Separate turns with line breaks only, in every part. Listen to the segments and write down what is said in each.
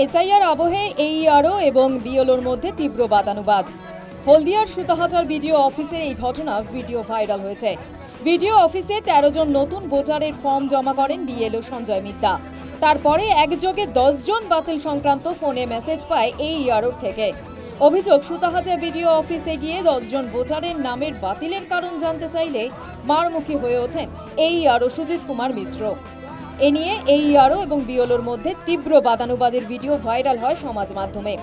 SIR আবহে এইআরও এবং বিএলওর মধ্যে তীব্র বাদানুবাদ। হলদিয়ার সুতাহাটার বিডিও অফিসের এই ঘটনা ভিডিও ভাইরাল হয়েছে। ভিডিও অফিসে 13 জন নতুন ভোটারের ফর্ম জমা করেন বিএলও সঞ্জয় মিত্তা। তারপরে একযোগে 10 জন বাতিল সংক্রান্ত ফোনে মেসেজ পায় এইআরওর থেকে। অভিযোগ, সুতাহাটা বিডিও অফিসে গিয়ে 10 জন ভোটারের নামের বাতিলের কারণ জানতে চাইলে মারমুখী হয়ে ওঠেন এইআরও সুজিত কুমার মিশ্র। এ নিয়ে এইআরও এবং বিএলওর মধ্যে তীব্র বাদানুবাদের ভিডিও ভাইরাল হয় সমাজ মাধ্যমে।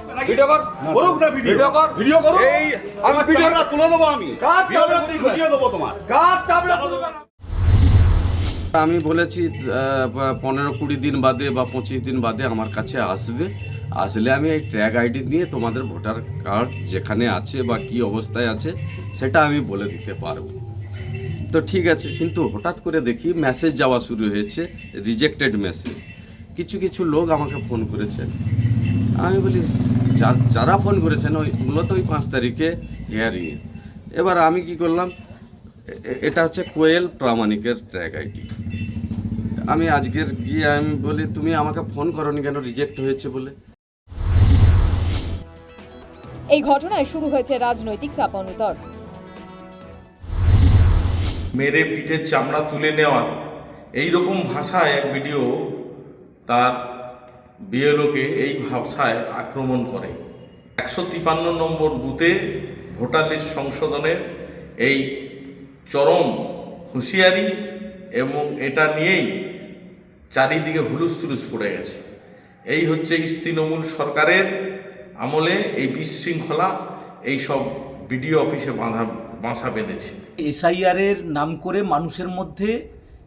আমি বলেছি 15-20 দিন বাদে বা 25 দিন বাদে আমার কাছে আসলে আমি এই ট্র্যাক আইডি নিয়ে তোমাদের ভোটার কার্ড যেখানে আছে বা কি অবস্থায় আছে সেটা আমি বলে দিতে পারবো। তো ঠিক আছে, কিন্তু হঠাৎ করে দেখি মেসেজ যাওয়া শুরু হয়েছে, রিজেক্টেড মেসেজ। কিছু লোক আমাকে ফোন করেছেন। আমি বলি যারা ফোন করেছেন ওই মূলত ওই 5 তারিখে হিয়ারিংয়ে। এবার আমি কি করলাম, এটা হচ্ছে কোয়েল প্রামাণিকের ট্র্যাক আইডি। আমি আজকের গিয়ে আমি বলি তুমি আমাকে ফোন করোনি কেন রিজেক্ট হয়েছে বলে।
এই ঘটনায় শুরু হয়েছে রাজনৈতিক চাপানুতর।
মেরে পিঠের চামড়া তুলে নেওয়ার এইরকম ভাষায় এক ভিডিও তার বিএলওকে এই ভাষায় আক্রমণ করে। 153 নম্বর বুথে ভোটার লিস্ট সংশোধনের এই চরম হুঁশিয়ারি এবং এটা নিয়েই চারিদিকে হুলুস্থুলুস পড়ে গেছে। এই হচ্ছে তৃণমূল সরকারের আমলে এই বিশৃঙ্খলা এইসব বিডিও অফিসে বাসা বেঁধেছে।
এসআইআরের নাম করে মানুষের মধ্যে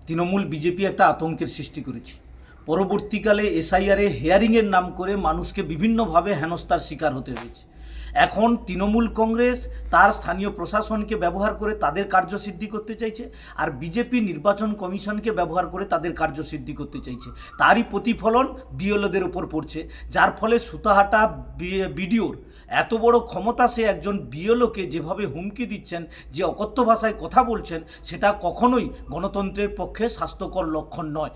তৃণমূল বিজেপি একটা আতঙ্কের সৃষ্টি করেছে। পরবর্তীকালে এসআইআরে হেয়ারিংয়ের নাম করে মানুষকে বিভিন্নভাবে হেনস্থার শিকার হতে হয়েছে। এখন তৃণমূল কংগ্রেস তার স্থানীয় প্রশাসনকে ব্যবহার করে তাদের কার্যসিদ্ধি করতে চাইছে, আর বিজেপি নির্বাচন কমিশনকে ব্যবহার করে তাদের কার্যসিদ্ধি করতে চাইছে। তারই প্রতিফলন বিএলওদের উপর পড়ছে, যার ফলে সুতাহাটা বিডিওর এত বড় ক্ষমতা, সে একজন বিএলওকে যেভাবে হুমকি দিচ্ছেন, যে অকথ্য ভাষায় কথা বলছেন, সেটা কখনোই গণতন্ত্রের পক্ষে স্বাস্থ্যকর লক্ষণ নয়।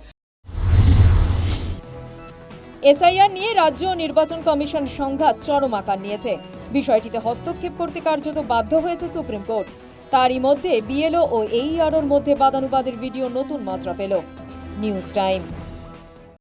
এসআইআর নিয়ে রাজ্য নির্বাচন কমিশন সংঘাত চরম আকার নিয়েছে। বিষয়টিতে হস্তক্ষেপ করতে কার্যত বাধ্য হয়েছে সুপ্রিম কোর্ট। তারই মধ্যে বিএলও ও এইআরওর মধ্যে বাদানুবাদের ভিডিও নতুন মাত্রা পেল। News time.